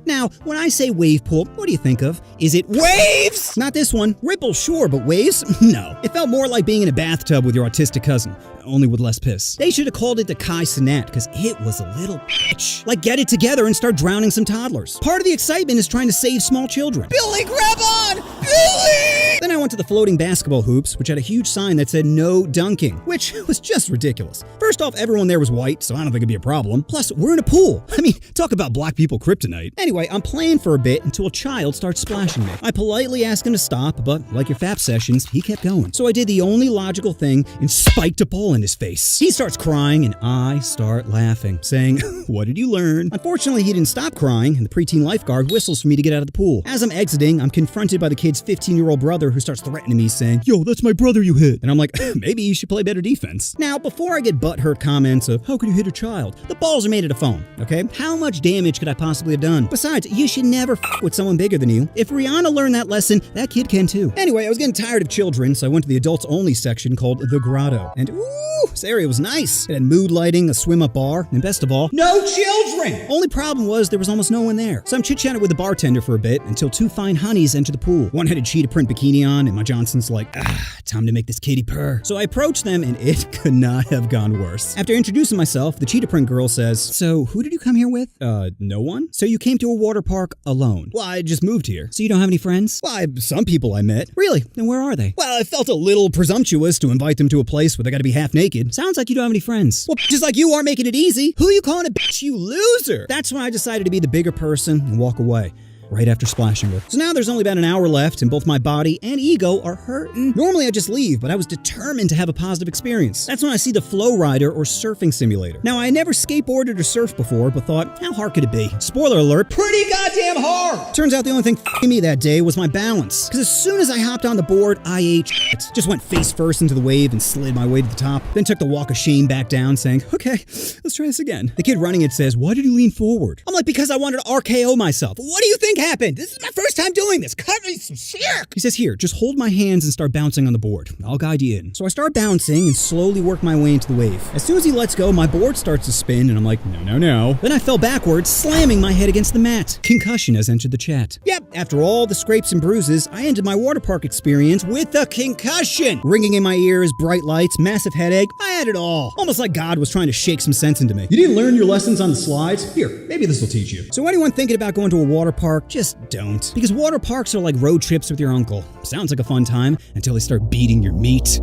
Now, when I say wave pool, what do you think of? Is it waves? Not this one. Ripples, sure, but waves? No. It felt more like being in a bathtub with your autistic cousin, only with less piss. They should have called it the Kai Cenat, because it was a little bitch. Like, get it together and start drowning some toddlers. Part of the excitement is trying to save small children. Billy, grab on! Billy! Then I went to the floating basketball hoops, which had a huge sign that said no dunking, which was just ridiculous. First off, everyone there was white, so I don't think it'd be a problem. Plus, we're in a pool. I mean, talk about black people kryptonite. Anyway, I'm playing for a bit until a child starts splashing me. I politely asked him to stop, but like your FAP sessions, he kept going. So I did the only logical thing and spiked a ball in his face. He starts crying and I start laughing, saying, "What did you learn?" Unfortunately, he didn't stop crying and the preteen lifeguard whistles for me to get out of the pool. As I'm exiting, I'm confronted by the kid's 15-year-old brother who starts threatening me, saying, "Yo, that's my brother you hit." And I'm like, maybe you should play better defense. Now, before I get butthurt comments of, "How could you hit a child?" The balls are made out of foam, okay? How much damage could I possibly have done? Besides, you should never f with someone bigger than you. If Rihanna learned that lesson, that kid can too. Anyway, I was getting tired of children, so I went to the adults only section called The Grotto. And ooh, this area was nice. It had mood lighting, a swim-up bar, and best of all, no children! Only problem was there was almost no one there. So I'm chit-chatting with the bartender for a bit until two fine honeys enter the pool. One had a cheetah print bikini on, and my Johnson's like, time to make this kitty purr. So I approached them, and it could not have gone worse. After introducing myself, the cheetah print girl says, "So who did you come here with?" No one. "So you came to a water park alone?" "Well, I just moved here." "So you don't have any friends?" "Well, some people I met." "Really? Then where are they?" "Well, I felt a little presumptuous to invite them to a place where they gotta be half naked." "Sounds like you don't have any friends." "Well, just like you aren't making it easy. Who are you calling a bitch, you loser?" That's when I decided to be the bigger person and walk away. Right after splashing her. So now there's only about an hour left and both my body and ego are hurting. Normally I just leave, but I was determined to have a positive experience. That's when I see the Flow Rider or surfing simulator. Now I never skateboarded or surfed before, but thought, how hard could it be? Spoiler alert, pretty goddamn hard! Turns out the only thing f***ing me that day was my balance. Because as soon as I hopped on the board, I ate shit. Just went face first into the wave and slid my way to the top. Then took the walk of shame back down saying, okay, let's try this again. The kid running it says, "Why did you lean forward?" I'm like, because I wanted to RKO myself. What do you think happened? This is my first time doing this. Cut me some shit. He says, "Here, just hold my hands and start bouncing on the board. I'll guide you in." So I start bouncing and slowly work my way into the wave. As soon as he lets go, my board starts to spin and I'm like, no. Then I fell backwards, slamming my head against the mat. Concussion has entered the chat. Yep, after all the scrapes and bruises, I ended my water park experience with a concussion. Ringing in my ears, bright lights, massive headache. I had it all. Almost like God was trying to shake some sense into me. You didn't learn your lessons on the slides? Here, maybe this will teach you. So anyone thinking about going to a water park, just don't. Because water parks are like road trips with your uncle. Sounds like a fun time until they start beating your meat.